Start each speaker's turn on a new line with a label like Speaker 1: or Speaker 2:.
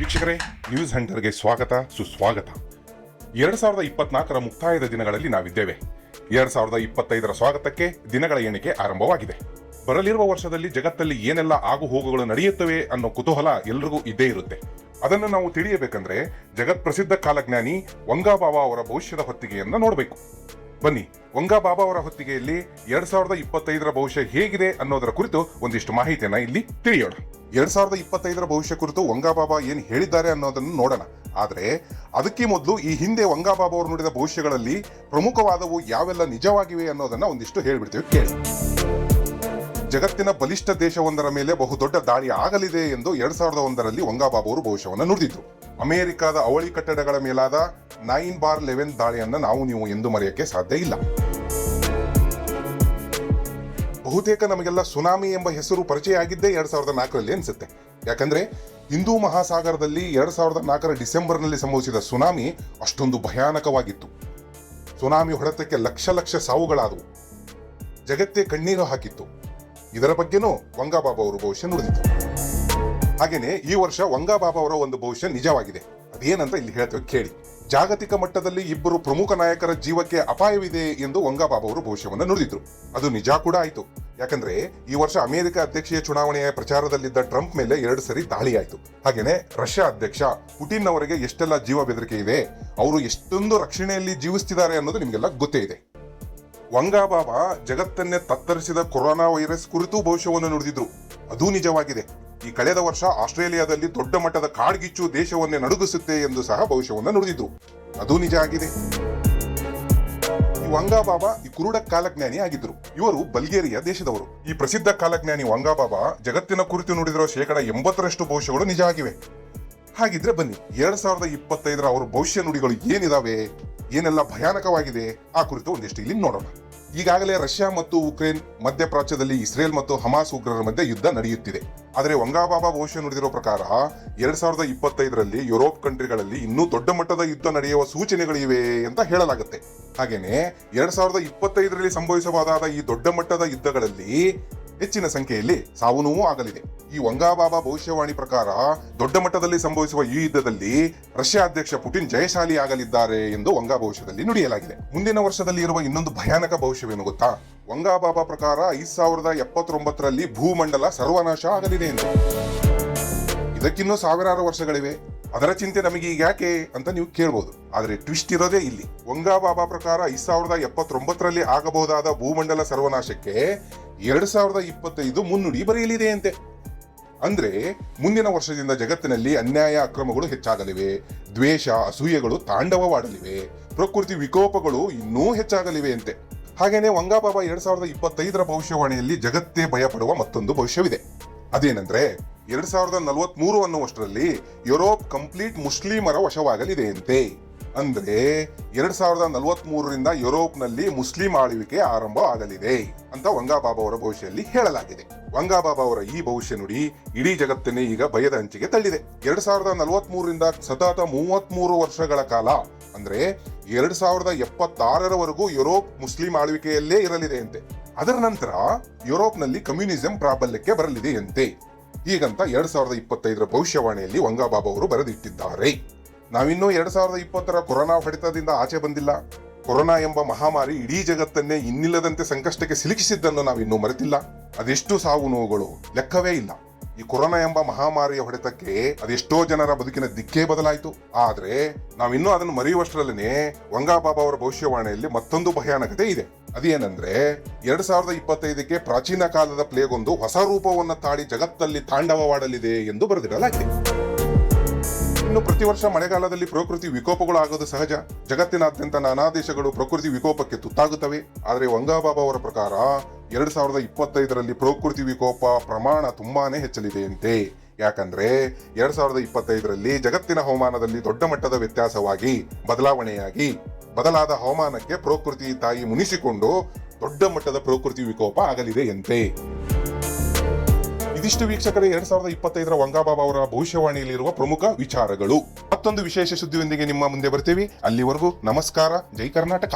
Speaker 1: ವೀಕ್ಷಕರೇ, ನ್ಯೂಸ್ ಹಂಟರ್ಗೆ ಸ್ವಾಗತ ಸುಸ್ವಾಗತ. 2024ರ ಮುಕ್ತಾಯದ ದಿನಗಳಲ್ಲಿ ನಾವಿದ್ದೇವೆ. 2025ರ ಸ್ವಾಗತಕ್ಕೆ ದಿನಗಳ ಎಣಿಕೆ ಆರಂಭವಾಗಿದೆ. ಬರಲಿರುವ ವರ್ಷದಲ್ಲಿ ಜಗತ್ತಲ್ಲಿ ಏನೆಲ್ಲ ಆಗು ಹೋಗುಗಳು ನಡೆಯುತ್ತವೆ ಅನ್ನೋ ಕುತೂಹಲ ಎಲ್ರಿಗೂ ಇದ್ದೇ ಇರುತ್ತೆ. ಅದನ್ನು ನಾವು ತಿಳಿಯಬೇಕಂದ್ರೆ ಜಗತ್ ಪ್ರಸಿದ್ಧ ಕಾಲಜ್ಞಾನಿ ವಂಗಾ ಬಾಬಾ ಅವರ ಭವಿಷ್ಯದ ಹೊತ್ತಿಗೆಯನ್ನ ನೋಡಬೇಕು. ಬನ್ನಿ, ವಂಗಾ ಬಾಬಾ ಅವರ ಹೊತ್ತಿಗೆಯಲ್ಲಿ 2025ರ ಭವಿಷ್ಯ ಹೇಗಿದೆ ಅನ್ನೋದರ ಕುರಿತು ಒಂದಿಷ್ಟು ಮಾಹಿತಿಯನ್ನ ಇಲ್ಲಿ ತಿಳಿಯೋಣ. 2025ರ ಭವಿಷ್ಯ ಕುರಿತು ವಂಗಾ ಬಾಬಾ ಏನ್ ಹೇಳಿದ್ದಾರೆ ಅನ್ನೋದನ್ನು ನೋಡೋಣ. ಆದ್ರೆ ಅದಕ್ಕೆ ಮೊದಲು ಈ ಹಿಂದೆ ವಂಗಾ ಬಾಬಾ ಅವರು ನುಡಿದ ಭವಿಷ್ಯಗಳಲ್ಲಿ ಪ್ರಮುಖವಾದವು ಯಾವೆಲ್ಲ ನಿಜವಾಗಿವೆ ಅನ್ನೋದನ್ನ ಒಂದಿಷ್ಟು ಹೇಳ್ಬಿಡ್ತೀವಿ, ಕೇಳಿ. ಜಗತ್ತಿನ ಬಲಿಷ್ಠ ದೇಶವೊಂದರ ಮೇಲೆ ಬಹುದೊಡ್ಡ ದಾಳಿ ಆಗಲಿದೆ ಎಂದು 2001ರಲ್ಲಿ ವಂಗಾ ಬಾಬಾ ಅವರು ಭವಿಷ್ಯವನ್ನು ನುಡಿದಿದ್ರು. ಅಮೆರಿಕದ ಅವಳಿ ಕಟ್ಟಡಗಳ ಮೇಲಾದ 9/11 ದಾಳಿಯನ್ನ ನೀವು ಎಂದು ಮರೆಯಕ್ಕೆ ಸಾಧ್ಯ ಇಲ್ಲ. ಬಹುತೇಕ ನಮಗೆಲ್ಲ ಸುನಾಮಿ ಎಂಬ ಹೆಸರು ಪರಿಚಯ ಆಗಿದ್ದೇ 2004ರಲ್ಲಿ ಅನ್ಸುತ್ತೆ. ಯಾಕಂದ್ರೆ ಹಿಂದೂ ಮಹಾಸಾಗರದಲ್ಲಿ 2004ರ ಡಿಸೆಂಬರ್ನಲ್ಲಿ ಸಂಭವಿಸಿದ ಸುನಾಮಿ ಅಷ್ಟೊಂದು ಭಯಾನಕವಾಗಿತ್ತು. ಸುನಾಮಿ ಹೊಡೆತಕ್ಕೆ ಲಕ್ಷ ಸಾವುಗಳಾದವು. ಜಗತ್ತೇ ಕಣ್ಣೀರು ಹಾಕಿತ್ತು. ಇದರ ಬಗ್ಗೆನೂ ವಂಗಾ ಬಾಬಾ ಅವರು ಭವಿಷ್ಯ ನುಡಿದಿತ್ತು. ಹಾಗೇನೆ ಈ ವರ್ಷ ವಂಗಾ ಬಾಬಾ ಅವರ ಒಂದು ಭವಿಷ್ಯ ನಿಜವಾಗಿದೆ. ಅದೇನಂತ ಇಲ್ಲಿ ಹೇಳ್ತೇವೆ, ಕೇಳಿ. ಜಾಗತಿಕ ಮಟ್ಟದಲ್ಲಿ ಇಬ್ಬರು ಪ್ರಮುಖ ನಾಯಕರ ಜೀವಕ್ಕೆ ಅಪಾಯವಿದೆ ಎಂದು ವಂಗಾ ಬಾಬಾ ಅವರು ಭವಿಷ್ಯವನ್ನು ನುಡಿದಿದ್ರು. ಅದು ನಿಜ ಕೂಡ ಆಯ್ತು. ಯಾಕಂದ್ರೆ ಈ ವರ್ಷ ಅಮೆರಿಕ ಅಧ್ಯಕ್ಷೀಯ ಚುನಾವಣೆಯ ಪ್ರಚಾರದಲ್ಲಿದ್ದ ಟ್ರಂಪ್ ಮೇಲೆ 2 ಸರಿ ದಾಳಿ ಆಯ್ತು. ಹಾಗೇನೆ ರಷ್ಯಾ ಅಧ್ಯಕ್ಷ ಪುಟಿನ್ ಅವರಿಗೆ ಎಷ್ಟೆಲ್ಲ ಜೀವ ಬೆದರಿಕೆ ಇದೆ, ಅವರು ಎಷ್ಟೊಂದು ರಕ್ಷಣೆಯಲ್ಲಿ ಜೀವಿಸ್ತಿದ್ದಾರೆ ಅನ್ನೋದು ನಿಮಗೆಲ್ಲ ಗೊತ್ತೇ ಇದೆ. ವಂಗಾ ಬಾಬಾ ಜಗತ್ತನ್ನೇ ತತ್ತರಿಸಿದ ಕೊರೋನಾ ವೈರಸ್ ಕುರಿತು ಭವಿಷ್ಯವನ್ನು ನುಡಿದಿದ್ರು. ಅದು ನಿಜವಾಗಿದೆ. ಈ ಕಳೆದ ವರ್ಷ ಆಸ್ಟ್ರೇಲಿಯಾದಲ್ಲಿ ದೊಡ್ಡ ಮಟ್ಟದ ಕಾಡ್ಗಿಚ್ಚು ದೇಶವನ್ನೇ ನಡುಗಿಸುತ್ತೆ ಎಂದು ಸಹ ಭವಿಷ್ಯವನ್ನು ನುಡಿದಿದ್ರು. ಅದು ನಿಜ ಆಗಿದೆ. ಈ ವಂಗಾ ಬಾಬಾ ಈ ಕುರುಡ ಕಾಲಜ್ಞಾನಿ ಆಗಿದ್ರು. ಇವರು ಬಲ್ಗೇರಿಯಾ ದೇಶದವರು. ಈ ಪ್ರಸಿದ್ಧ ಕಾಲಜ್ಞಾನಿ ವಂಗಾ ಬಾಬಾ ಜಗತ್ತಿನ ಕುರಿತು ನುಡಿದಿರೋ 80% ಭವಿಷ್ಯಗಳು ನಿಜ ಆಗಿವೆ. ಹಾಗಿದ್ರೆ ಬನ್ನಿ, 2025ರ ಅವರ ಭವಿಷ್ಯ ನುಡಿಗಳು ಏನಿದಾವೆ, ಏನೆಲ್ಲ ಭಯಾನಕವಾಗಿದೆ, ಆ ಕುರಿತು ಒಂದಿಷ್ಟು ಇಲ್ಲಿ ನೋಡೋಣ. ಈಗಾಗಲೇ ರಷ್ಯಾ ಮತ್ತು ಉಕ್ರೇನ್, ಮಧ್ಯಪ್ರಾಚ್ಯದಲ್ಲಿ ಇಸ್ರೇಲ್ ಮತ್ತು ಹಮಾಸ್ ಉಗ್ರರ ಮಧ್ಯೆ ಯುದ್ಧ ನಡೆಯುತ್ತಿದೆ. ಆದರೆ ವಂಗಾ ಬಾಬಾ ಭವಿಷ್ಯ ನುಡಿದಿರೋ ಪ್ರಕಾರ 2025ರಲ್ಲಿ ಯುರೋಪ್ ಕಂಟ್ರಿಗಳಲ್ಲಿ ಇನ್ನೂ ದೊಡ್ಡ ಮಟ್ಟದ ಯುದ್ಧ ನಡೆಯುವ ಸೂಚನೆಗಳಿವೆ ಅಂತ ಹೇಳಲಾಗುತ್ತೆ. ಹಾಗೇನೆ 2025ರಲ್ಲಿ ಸಂಭವಿಸಬಹುದಾದ ಈ ದೊಡ್ಡ ಮಟ್ಟದ ಯುದ್ಧಗಳಲ್ಲಿ ಹೆಚ್ಚಿನ ಸಂಖ್ಯೆಯಲ್ಲಿ ಸಾವು ನೋವು ಆಗಲಿದೆ. ಈ ವಂಗಾ ಬಾಬಾ ಭವಿಷ್ಯವಾಣಿ ಪ್ರಕಾರ ದೊಡ್ಡ ಮಟ್ಟದಲ್ಲಿ ಸಂಭವಿಸುವ ಈ ಯುದ್ಧದಲ್ಲಿ ರಷ್ಯಾ ಅಧ್ಯಕ್ಷ ಪುಟಿನ್ ಜಯಶಾಲಿ ಆಗಲಿದ್ದಾರೆ ಎಂದು ವಂಗಾ ಭವಿಷ್ಯದಲ್ಲಿ ನುಡಿಯಲಾಗಿದೆ. ಮುಂದಿನ ವರ್ಷದಲ್ಲಿ ಇರುವ ಇನ್ನೊಂದು ಭಯಾನಕ ಭವಿಷ್ಯವೇನು ಗೊತ್ತಾ? ವಂಗಾ ಬಾಬಾ ಪ್ರಕಾರ 5079ರಲ್ಲಿ ಭೂಮಂಡಲ ಸರ್ವನಾಶ ಆಗಲಿದೆ ಎಂದು. ಇದಕ್ಕಿನ್ನೂ ಸಾವಿರಾರು ವರ್ಷಗಳಿವೆ. ಅದರ ಚಿಂತೆ ನಮಗೆ ಈಗ ಯಾಕೆ ಅಂತ ನೀವು ಕೇಳಬಹುದು. ಆದ್ರೆ ಟ್ವಿಸ್ಟ್ ಇರೋದೇ ಇಲ್ಲಿ. ವಂಗಾ ಬಾಬಾ ಪ್ರಕಾರ 5079ರಲ್ಲಿ ಆಗಬಹುದಾದ ಭೂಮಂಡಲ ಸರ್ವನಾಶಕ್ಕೆ 2025 ಮುನ್ನುಡಿ ಬರೆಯಲಿದೆಯಂತೆ. ಅಂದ್ರೆ ಮುಂದಿನ ವರ್ಷದಿಂದ ಜಗತ್ತಿನಲ್ಲಿ ಅನ್ಯಾಯ ಅಕ್ರಮಗಳು ಹೆಚ್ಚಾಗಲಿವೆ, ದ್ವೇಷ ಅಸೂಯೆಗಳು ತಾಂಡವವಾಡಲಿವೆ, ಪ್ರಕೃತಿ ವಿಕೋಪಗಳು ಇನ್ನೂ ಹೆಚ್ಚಾಗಲಿವೆ ಅಂತೆ. ಹಾಗೇನೆ ವಂಗಾ ಬಾಬಾ 2025ರ ಭವಿಷ್ಯವಾಣಿಯಲ್ಲಿ ಜಗತ್ತೇ ಭಯಪಡುವ ಮತ್ತೊಂದು ಭವಿಷ್ಯವಿದೆ. ಅದೇನೆಂದ್ರೆ 2043 ಅನ್ನುವಷ್ಟರಲ್ಲಿ ಯುರೋಪ್ ಕಂಪ್ಲೀಟ್ ಮುಸ್ಲಿಮರ ವಶವಾಗಲಿದೆಯಂತೆ. ಅಂದ್ರೆ 2043ರಿಂದ ಯುರೋಪ್ನಲ್ಲಿ ಮುಸ್ಲಿಂ ಆಳ್ವಿಕೆ ಆರಂಭ ಆಗಲಿದೆ ಅಂತ ವಂಗಾ ಬಾಬಾ ಅವರ ಭವಿಷ್ಯದಲ್ಲಿ ಹೇಳಲಾಗಿದೆ. ವಂಗಾ ಬಾಬಾ ಅವರ ಈ ಭವಿಷ್ಯ ನುಡಿ ಇಡೀ ಜಗತ್ತನ್ನೇ ಈಗ ಭಯದ ಅಂಚಿಗೆ ತಳ್ಳಿದೆ. 2043ರಿಂದ ಸತತ 33 ವರ್ಷಗಳ ಕಾಲ, ಅಂದ್ರೆ 2076ರವರೆಗೂ ಯುರೋಪ್ ಮುಸ್ಲಿಂ ಆಳ್ವಿಕೆಯಲ್ಲೇ ಇರಲಿದೆಯಂತೆ. ಅದರ ನಂತರ ಯುರೋಪ್ನಲ್ಲಿ ಕಮ್ಯುನಿಸಂ ಪ್ರಾಬಲ್ಯಕ್ಕೆ ಬರಲಿದೆಯಂತೆ. ಹೀಗಂತ 2025ರ ಭವಿಷ್ಯವಾಣಿಯಲ್ಲಿ ವಂಗಾ ಬಾಬಾ ಅವರು ಬರೆದಿಟ್ಟಿದ್ದಾರೆ. ನಾವಿನ್ನೂ 2020ರ ಕೊರೋನಾ ಹೊಡೆತದಿಂದ ಆಚೆ ಬಂದಿಲ್ಲ. ಕೊರೋನಾ ಎಂಬ ಮಹಾಮಾರಿ ಇಡೀ ಜಗತ್ತನ್ನೇ ಇನ್ನಿಲ್ಲದಂತೆ ಸಂಕಷ್ಟಕ್ಕೆ ಸಿಲುಕಿಸಿದ್ದನ್ನು ನಾವಿನ್ನೂ ಮರೆತಿಲ್ಲ. ಅದೆಷ್ಟು ಸಾವು ನೋವುಗಳು ಲೆಕ್ಕವೇ ಇಲ್ಲ. ಈ ಕೊರೋನಾ ಎಂಬ ಮಹಾಮಾರಿಯ ಹೊಡೆತಕ್ಕೆ ಅದೆಷ್ಟೋ ಜನರ ಬದುಕಿನ ದಿಕ್ಕೇ ಬದಲಾಯಿತು. ಆದ್ರೆ ನಾವಿನ್ನೂ ಅದನ್ನು ಮರೆಯುವಷ್ಟರಲ್ಲೇ ವಂಗಾ ಬಾಬಾ ಅವರ ಭವಿಷ್ಯವಾಣಿಯಲ್ಲಿ ಮತ್ತೊಂದು ಭಯಾನಕತೆ ಇದೆ. ಅದೇನಂದ್ರೆ 2025ಕ್ಕೆ ಪ್ರಾಚೀನ ಕಾಲದ ಪ್ಲೇಗ್ ಒಂದು ಹೊಸ ರೂಪವನ್ನು ತಾಳಿ ಜಗತ್ತಲ್ಲಿ ತಾಂಡವವಾಡಲಿದೆ ಎಂದು ಬರೆದಿಡಲಾಗಿದೆ. ಇನ್ನು ಪ್ರತಿ ವರ್ಷ ಮಳೆಗಾಲದಲ್ಲಿ ಪ್ರಕೃತಿ ವಿಕೋಪಗಳು ಆಗೋದು ಸಹಜ. ಜಗತ್ತಿನಾದ್ಯಂತ ನಾನಾ ದೇಶಗಳು ಪ್ರಕೃತಿ ವಿಕೋಪಕ್ಕೆ ತುತ್ತಾಗುತ್ತವೆ. ಆದರೆ ವಂಗಾ ಬಾಬಾ ಅವರ ಪ್ರಕಾರ 2025ರಲ್ಲಿ ಪ್ರಕೃತಿ ವಿಕೋಪ ಪ್ರಮಾಣ ತುಂಬಾನೇ ಹೆಚ್ಚಲಿದೆಯಂತೆ. ಯಾಕಂದ್ರೆ 2025ರಲ್ಲಿ ಜಗತ್ತಿನ ಹವಾಮಾನದಲ್ಲಿ ದೊಡ್ಡ ಮಟ್ಟದ ವ್ಯತ್ಯಾಸವಾಗಿ ಬದಲಾವಣೆಯಾಗಿ ಬದಲಾದ ಹವಾಮಾನಕ್ಕೆ ಪ್ರಕೃತಿ ತಾಯಿ ಮುನಿಸಿಕೊಂಡು ದೊಡ್ಡ ಮಟ್ಟದ ಪ್ರಕೃತಿ ವಿಕೋಪ ಆಗಲಿದೆಯಂತೆ. ಇದಿಷ್ಟು ವೀಕ್ಷಕರೇ 2025ರ ವಂಗಾ ಬಾಬಾ ಅವರ ಭವಿಷ್ಯವಾಣಿಯಲ್ಲಿರುವ ಪ್ರಮುಖ ವಿಚಾರಗಳು. ಮತ್ತೊಂದು ವಿಶೇಷ ಸುದ್ದಿಯೊಂದಿಗೆ ನಿಮ್ಮ ಮುಂದೆ ಬರ್ತೀವಿ. ಅಲ್ಲಿವರೆಗೂ ನಮಸ್ಕಾರ. ಜೈ ಕರ್ನಾಟಕ.